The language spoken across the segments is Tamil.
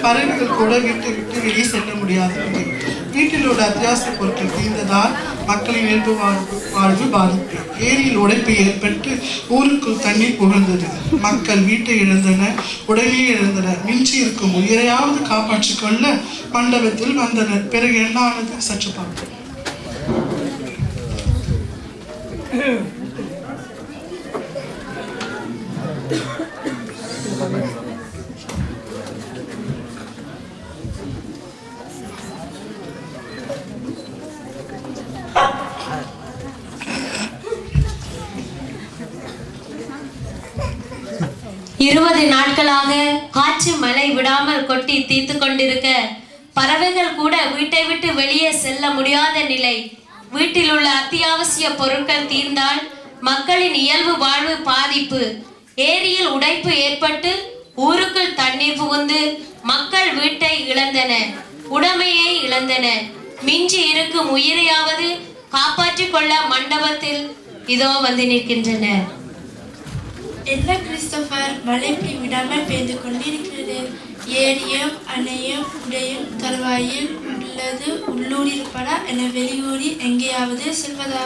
பறவைகள் கூட வீட்டை விட்டு வெளியே செல்ல முடியாது. வீட்டில் உள்ள அத்தியாவசிய பொருட்கள் தீர்ந்ததால் மக்களின் இயல்பு வாழ்வு பாதிப்பு. ஏரியில் உடைப்பு ஏற்பட்டு ஊருக்குள் தண்ணீர் புகழ்ந்தது. மக்கள் வீட்டை இழந்தனர், உடலையே இழந்தனர். மிஞ்சி இருக்கும் உயிரையாவது காப்பாற்றிக் கொள்ள மண்டபத்தில் வந்தனர். பிறகு என்ன ஆனது சற்று பார்ப்போம். இருபது நாட்களாக காற்று மழை விடாமல் கொட்டி தீர்த்து கொண்டிருக்க பறவைகள் கூட வீட்டை விட்டு வெளியே செல்ல முடியாத நிலை. வீட்டில் உள்ள அத்தியாவசிய பொருட்கள் தீர்ந்தால் மக்களின் இயல்பு வாழ்வு பாதிப்பு. ஏரியில் உடைப்பு ஏற்பட்டு ஊருக்குள் தண்ணீர் புகுந்து மக்கள் வீட்டை இழந்தனர், உடைமையை இழந்தனர். மிஞ்சி இருக்கும் உயிரையாவது காப்பாற்றிக் கொள்ள மண்டபத்தில் இதோ வந்து நிற்கின்றனர். என்ன கிறிஸ்டோபர், மழை விடாமல் பெய்து கொண்டிருக்கிறது. ஏரியும் அணையும் உடையும் தருவாயில் உள்ளது. உள்ளூரில் என வெளியூரில் எங்கேயாவது செல்வதா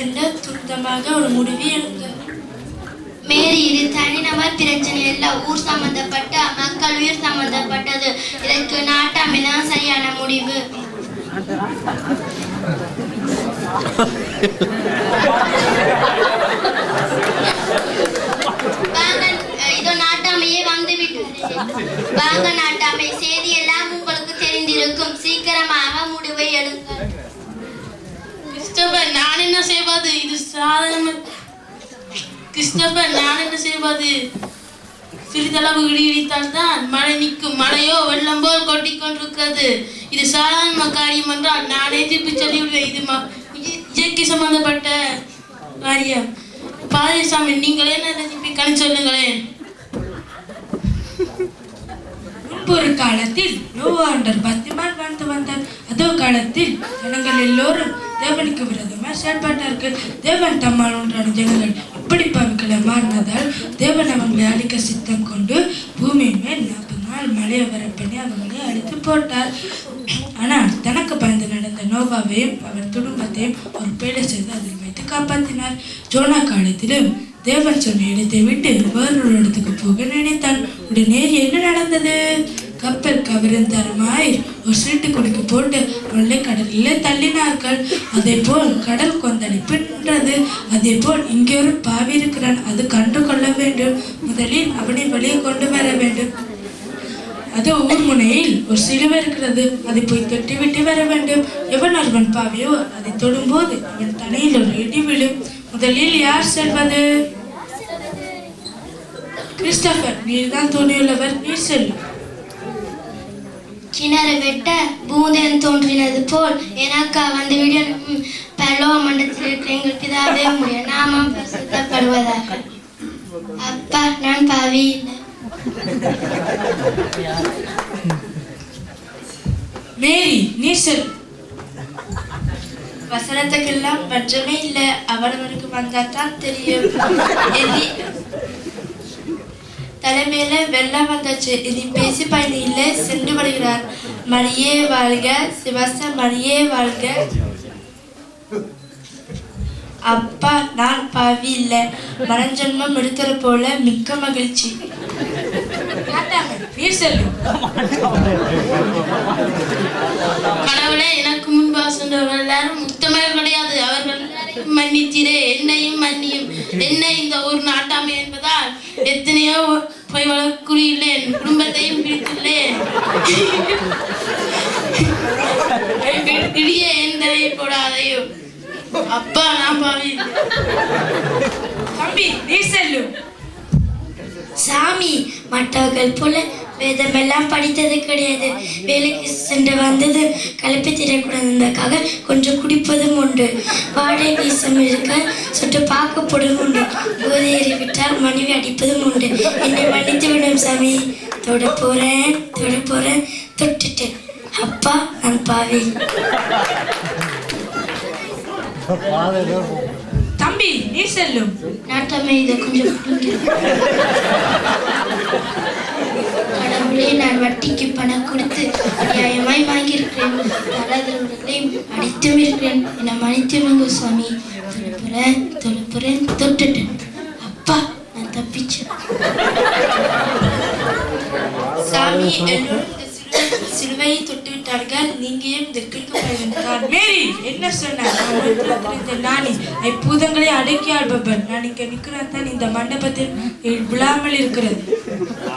என்ற துரிதமாக ஒரு முடிவு எடுங்க. மேரி, இது தனிநபர் பிரச்சனை இல்ல, ஊர் சம்பந்தப்பட்ட மக்கள் உயிர் சம்பந்தப்பட்டது. இதற்கு நாட்டாமை தான் சரியான முடிவு. இதோ நாட்டாமையே வந்து விட்டது. வாங்க நாட்டாமை, செய்தி எல்லாம் உங்களுக்கு தெரிந்திருக்கும். சீக்கிரமாக முடிவை எடுங்கள். கிறிஸ்டோபர், நான் என்ன செய்வது? இது சாதாரண. கிறிஸ்டோபர், நான் என்ன செய்வது? சிறிதளவு இடித்தால் தான் மழை நிற்கும். மழையோ வெள்ளம் போல் கொட்டி கொண்டிருக்கிறது. இது சாதாரண காரியம் என்றால் நானே திருப்பி சொல்லிவிடுவேன். இது இயற்கை சம்பந்தப்பட்ட காரியம். பாதேசாமி, நீங்களே திருப்பி கணி சொல்லுங்களேன். ஒரு காலத்தில் நோவாண்டர் பக்திமான் வாழ்ந்து வந்தார். அதோ காலத்தில் ஜனங்கள் எல்லோரும் தேவனுக்கு விரோதமாக செயல்பட்டார்கள். தேவன் தம்மால் ஒன்றான ஜனங்கள் இப்படி பாவிகளை மாறினதால் தேவன் அவங்களை அழிக்க சித்தம் கொண்டு பூமியின் மேல் 40 நாள் மழையை வரப்பண்ணி அவங்களை அழித்து போட்டார். ஆனால் தனக்கு பயந்து நடந்த நோவாவையும் அவர் குடும்பத்தையும் ஒரு பேடை செய்து அதில் வைத்து காப்பாற்றினார். ஜோனா காலத்திலும் தேவன் சொன்ன இடத்தை விட்டு வேறொரு இடத்துக்கு போக நினைத்தான். உடனே என்ன நடந்தது? கப்பல் கவிரந்தரமாய் ஒரு சீட்டு குடிக்கு போட்டு அவளை கடலில் தள்ளினார்கள். அதே போல் கடல் கொந்தளிப்பு நின்றது. அதே போல் இங்கே ஒரு பாவி இருக்கிறான், அது கண்டு கொள்ள வேண்டும். முதலில் அவனை வெளியே கொண்டு வர வேண்டும். அது ஊர் முனையில் ஒரு சிலுவை இருக்கிறது, அதை போய் தொட்டி விட்டு வர வேண்டும். எவன் ஒருவன் பாவியோ அதை தொடும்போது அவன் தலையில் ஒரு இடி விழும். முதலில் யார் செல்வது? கிறிஸ்டோபர், நீர் தான் துணியுள்ளவர், நீர் செல்லும். கிணறு வெட்ட பூதேன் தோன்றினது போல் எனக்கா வந்துவிட பரலோக மண்டலத்தில் இருக்கிற எங்களுக்கு இதாகவே முடியும். நாமம் பிரசித்தப்படுவதாக. அப்பா, நான் பாவி இல்லை. மேரி, நீர் செல். வசனத்துக்கெல்லாம் பஞ்சமே இல்லை. அவனவனுக்கு வந்தாத்தான் தெரியும். தலைமையில வெள்ளம் வந்தாச்சு. இனி பேசி பயணி இல்லை, சென்று வருகிறார். மரியே வாழ்க, சிவச மரியே வாழ்க. அப்பா, நான் பாவி இல்லை, மரஞ்சன்மம் எடுத்தது போல மிக்க மகிழ்ச்சி. கடவுளே, எனக்கு முன்பாக சென்றவர்கள் எல்லாரும் உத்தமர்கள் கிடையாது. அவர்கள் மன்னித்திரே, என்னையும் மன்னியும். என்ன இந்த ஒரு நாட்டாமை என்பதால் எத்தனையோ போய் வளர்க்குறியுள்ளேன், குடும்பத்தையும் பிரித்துள்ளேன். இடிய என் தலையை போடாதையோ. அப்பா, நான் பாவி. தம்பி, நீ செல்லும். சாமி, மற்றவர்கள் போல வேதமெல்லாம் படித்தது கிடையாது. வேலைக்கு சென்று வந்தது கலப்பி திரக்கூடாதுக்காக கொஞ்சம் குடிப்பதும் உண்டு. வாடகை வீசம் இருக்க சொட்டு பார்க்கப்படும் உண்டு. போதையேறி விட்டால் மனைவி அடிப்பதும் உண்டு. என்னை மன்னித்து விடும் சாமி. தொட போறேன் தொட்டுட்டேன். அப்பா, நான் பாவி. தம்பி, நீ செல்லும். நாட்டமே, இதை கொஞ்சம் கடவுளே, நான் வட்டிக்கு பணம் கொடுத்து நியாயமாய் வாங்கியிருக்கிறேன். தராதரவர்களையும் அடித்தும் இருக்கிறேன். என்னை மன்னித்துவிடுங்க சுவாமி. தொழுப்புறேன் தொட்டுட்டேன். அப்பா, நான் தப்பிச்சேன். சாமி, எல்லோரும் இந்த சிலுவையை தொட்டு விட்டார்கள். நீங்க ஏன் இந்த கிழக்கு மேரி என்ன சொன்னார்? நானி பூதங்களை அடக்கி ஆள்பவன். நான் இங்க நிற்கிறேன் தான் இந்த மண்டபத்தில் விழாமல் இருக்கிறது.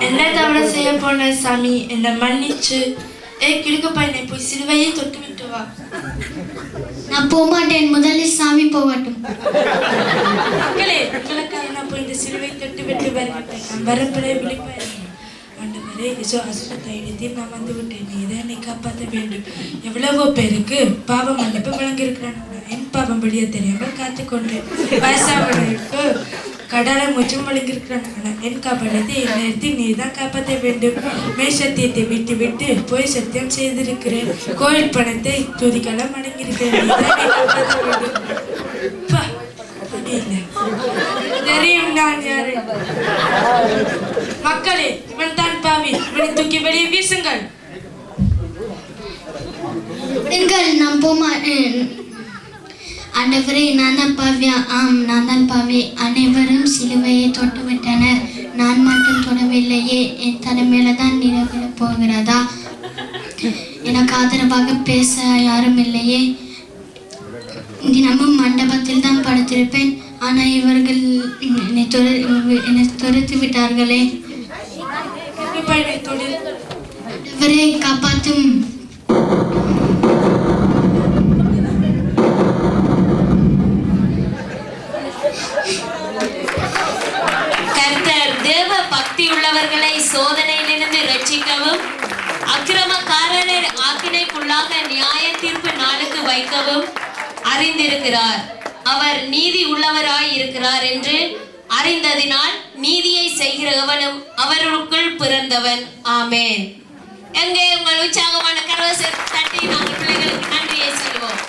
என்ன தவறு செய்ய போன சாமி? என்னை மன்னிச்சு கிழக்கு பையனை போய் சிலுவையை தொட்டு விட்டு வா. நான் போகமாட்டேன். முதலில் சாமி போகட்டும். மக்களே, உங்களுக்காக நான் போய் இந்த சிலுவை தொட்டு விட்டு வருகிறேன். நான் வரப்பிலே விழிப்பாயிருந்தேன். ஆண்டவரே, அசுரத்தை இடத்தில் நான் வந்து விட்டேன். நீ இதை என்னை காப்பாற்ற வேண்டும். எவ்வளவோ பேருக்கு பாவம் மன்னிப்பு வழங்கியிருக்கிறான். என் பாவம் வெளியே தெரியாமல் காத்துக்கொண்டேன். வயசானவர்களுக்கு கடலை முச்சும் வழங்கியிருக்கிறான். ஆனால் என் காப்பாற்றத்தை நேரத்தில் நீ தான் காப்பாற்ற வேண்டும். மேசத்தியத்தை விட்டு விட்டு போய் சத்தியம் செய்திருக்கிறேன். கோயில் பணத்தை துதிக்கெல்லாம் வழங்கியிருக்கிறேன். நீ தான் காப்பாற்ற வேண்டும். தெரியும் நான் யாரு. மக்களே, இவன் தான் பாவி. இவனை தூக்கி வெளியே வீசுங்கள். நான் போமாட்டேன். ஆண்டவரே, நான் தான் பாவியா? ஆம், நான் தான் பாவி. அனைவரும் சிலுவையை தொட்டு விட்டனர். நான் மட்டும் தொடவில்லையே. என் தலைமையில தான் நிலவில போகிறதா? எனக்கு ஆதரவாக பேச யாரும் இல்லையே. தினமும் மண்டபத்தில் தான் படுத்திருப்பேன். ஆனால் இவர்கள் என்னை துரத்து விட்டார்களே. ஆண்டவரே, காப்பாற்றும். கர்த்தர் தேவ பக்தி உள்ளவர்களை சோதனையிலிருந்து ரட்சிக்கவும், அக்கிரமக்காரரை ஆக்கினைக்குள்ளாக நியாய தீர்ப்பு நாளுக்கு வைக்கவும் அறிந்திருக்கிறார். அவர் நீதி உள்ளவராய் இருக்கிறார் என்று அறிந்ததினால் நீதியை செய்கிற எவனும் அவருக்குள் பிறந்தவன். ஆமேன். எங்கே உங்கள் உற்சாகமான கரவசை தட்டி நாங்கள் பிள்ளைகளுக்கு நன்றியை சொல்வோம்.